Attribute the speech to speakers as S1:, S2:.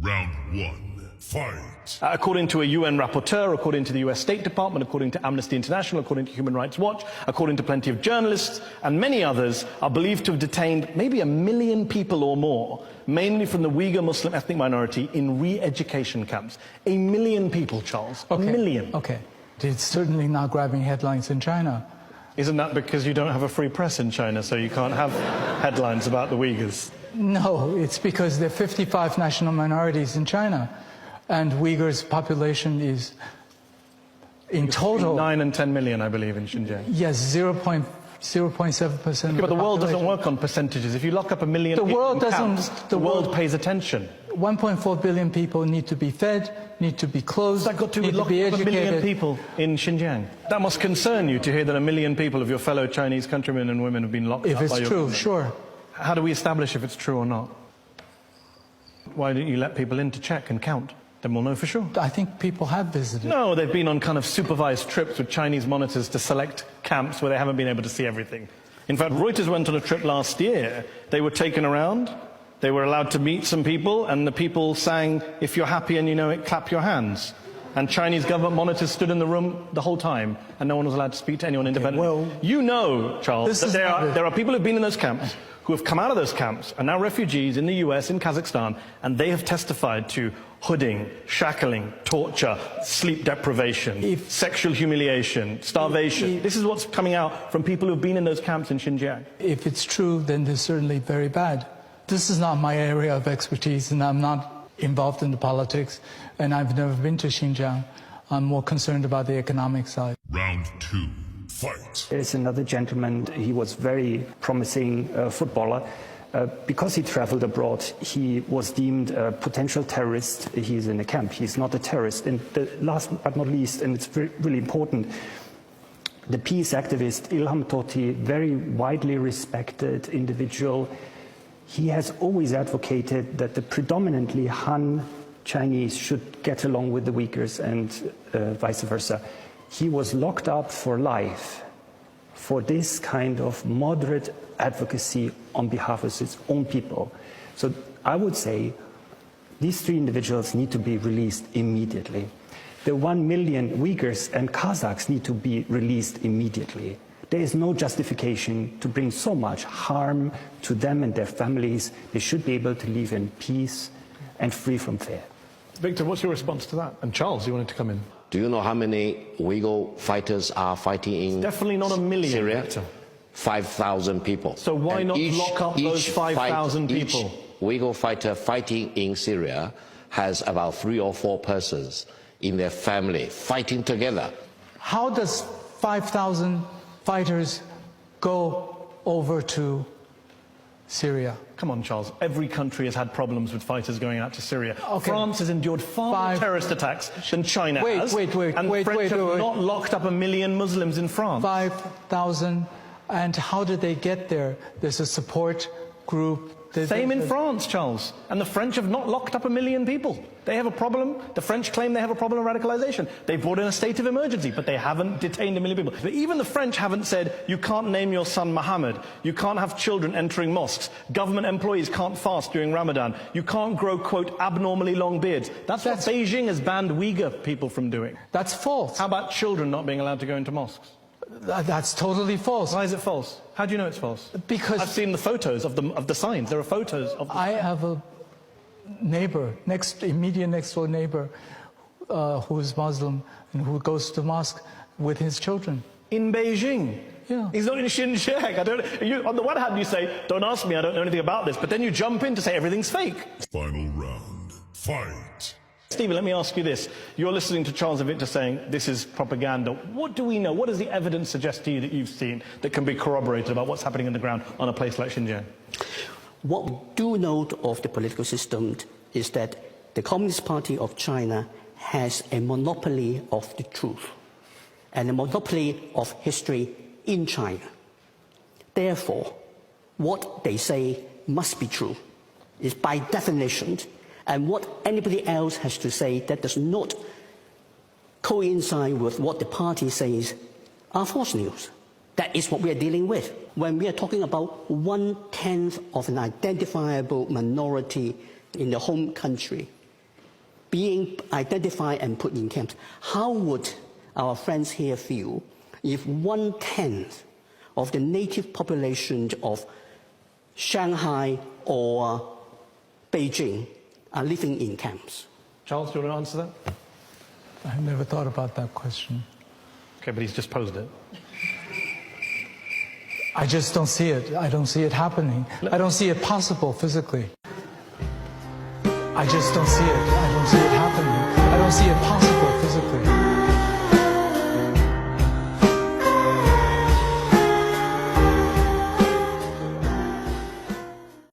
S1: Round one, fight.
S2: According to a UN rapporteur, according to the US State Department, according to Amnesty International, according to Human Rights Watch, according to plenty of journalists, and many others are believed to have detained maybe 1 million people or more, mainly from the Uyghur Muslim ethnic minority, in re-education camps. 1 million people, Charles.
S3: Okay.
S2: 1 million.
S3: Okay. It's certainly not grabbing headlines in China.
S2: Isn't that because you don't have a free press in China, so you can't have headlines about the Uyghurs?
S3: No, it's because there are 55 national minorities in China, and Uyghurs' population is, in total,
S2: 9 and 10 million, I believe, in Xinjiang.
S3: Yes, 0.7%.
S2: But the world doesn't work on percentages. If you lock up 1 million
S3: the
S2: people
S3: world
S2: in
S3: doesn't.
S2: camps, the world pays attention.
S3: 1.4 billion people need to be fed, need to be clothed,
S2: That got to
S3: need
S2: lock
S3: to be
S2: up 1 million
S3: educated.
S2: people in Xinjiang. That must concern you to hear that 1 million people of your fellow Chinese countrymen and women have been locked
S3: If
S2: up by
S3: it's
S2: your
S3: true,
S2: government.
S3: sure.
S2: How do we establish if it's true or not? Why don't you let people in to check and count? Then we'll know for sure.
S3: I think people have visited.
S2: No, they've been on kind of supervised trips with Chinese monitors to select camps where they haven't been able to see everything. In fact, Reuters went on a trip last year. They were taken around, they were allowed to meet some people, and the people sang, "If you're happy and you know it, clap your hands." And Chinese government monitors stood in the room the whole time, and no one was allowed to speak to anyone independently.
S3: well,
S2: you know, Charles, that there are people who've been in those camps, who have come out of those camps, are now refugees in the US, in Kazakhstan, and they have testified to hooding, shackling, torture, sleep deprivation, sexual humiliation, starvation. This is what's coming out from people who've been in those camps in Xinjiang.
S3: If it's true, then they're certainly very bad. This is not my area of expertise, and I'm not involved in the politics, and I've never been to Xinjiang. I'm more concerned about the economic side.
S1: Round two, fight.
S4: There's another gentleman, he was very promising footballer. Because he traveled abroad, he was deemed a potential terrorist. He's in a camp, he's not a terrorist. And the last but not least, and it's really important, the peace activist Ilham Tohti, very widely respected individual, he has always advocated that the predominantly Han Chinese should get along with the Uyghurs and vice versa. He was locked up for life for this kind of moderate advocacy on behalf of his own people. So I would say these three individuals need to be released immediately. The 1 million Uyghurs and Kazakhs need to be released immediately. There is no justification to bring so much harm to them and their families. They should be able to live in peace and free from fear.
S2: Victor, what's your response to that? And Charles, you wanted to come in.
S5: Do you know how many Uyghur fighters are fighting in
S2: Definitely not 1 million.
S5: Syria?
S2: Victor.
S5: 5,000 people.
S2: So why not lock up those 5,000 people?
S5: Each Uyghur fighter fighting in Syria has about 3 or 4 persons in their family fighting together.
S3: How does 5,000 fighters go over to Syria?
S2: Come on, Charles. Every country has had problems with fighters going out to Syria.
S3: Okay.
S2: France has endured far more terrorist attacks than China has.
S3: Wait,
S2: and the French have not locked up 1 million Muslims in France.
S3: 5,000, and how did they get there? There's a support group.
S2: Same in France, Charles. And the French have not locked up 1 million people. They have a problem. The French claim they have a problem of radicalization. They brought in a state of emergency, but they haven't detained 1 million people. But even the French haven't said, you can't name your son Mohammed. You can't have children entering mosques. Government employees can't fast during Ramadan. You can't grow, quote, abnormally long beards. That's what Beijing has banned Uyghur people from doing.
S3: That's false.
S2: How about children not being allowed to go into mosques?
S3: That's totally false.
S2: Why is it false? How do you know it's false?
S3: Because
S2: I've seen the photos of the signs. There are photos of the
S3: I have a neighbor, immediate next door neighbor, who is Muslim and who goes to mosque with his children.
S2: in Beijing.
S3: Yeah.
S2: He's not in Xinjiang. On the one hand, you say, don't ask me, I don't know anything about this. But then you jump in to say everything's fake.
S1: Final round. Fight.
S2: Stephen, let me ask you this. You're listening to Charles and Victor saying this is propaganda. What do we know? What does the evidence suggest to you that you've seen that can be corroborated about what's happening on the ground on a place like Xinjiang?
S6: What we do know of the political system is that the Communist Party of China has a monopoly of the truth and a monopoly of history in China. Therefore, what they say must be true is by definition, and what anybody else has to say that does not coincide with what the party says are false news. That is what we are dealing with. When we are talking about 1/10 of an identifiable minority in the home country being identified and put in camps. How would our friends here feel if 1/10 of the native population of Shanghai or Beijing are living in camps?
S2: Charles, do you want to answer that?
S3: I've never thought about that question.
S2: Okay, but he's just posed it.
S3: I just don't see it. I don't see it happening. I don't see it possible physically. I just don't see it. I don't see it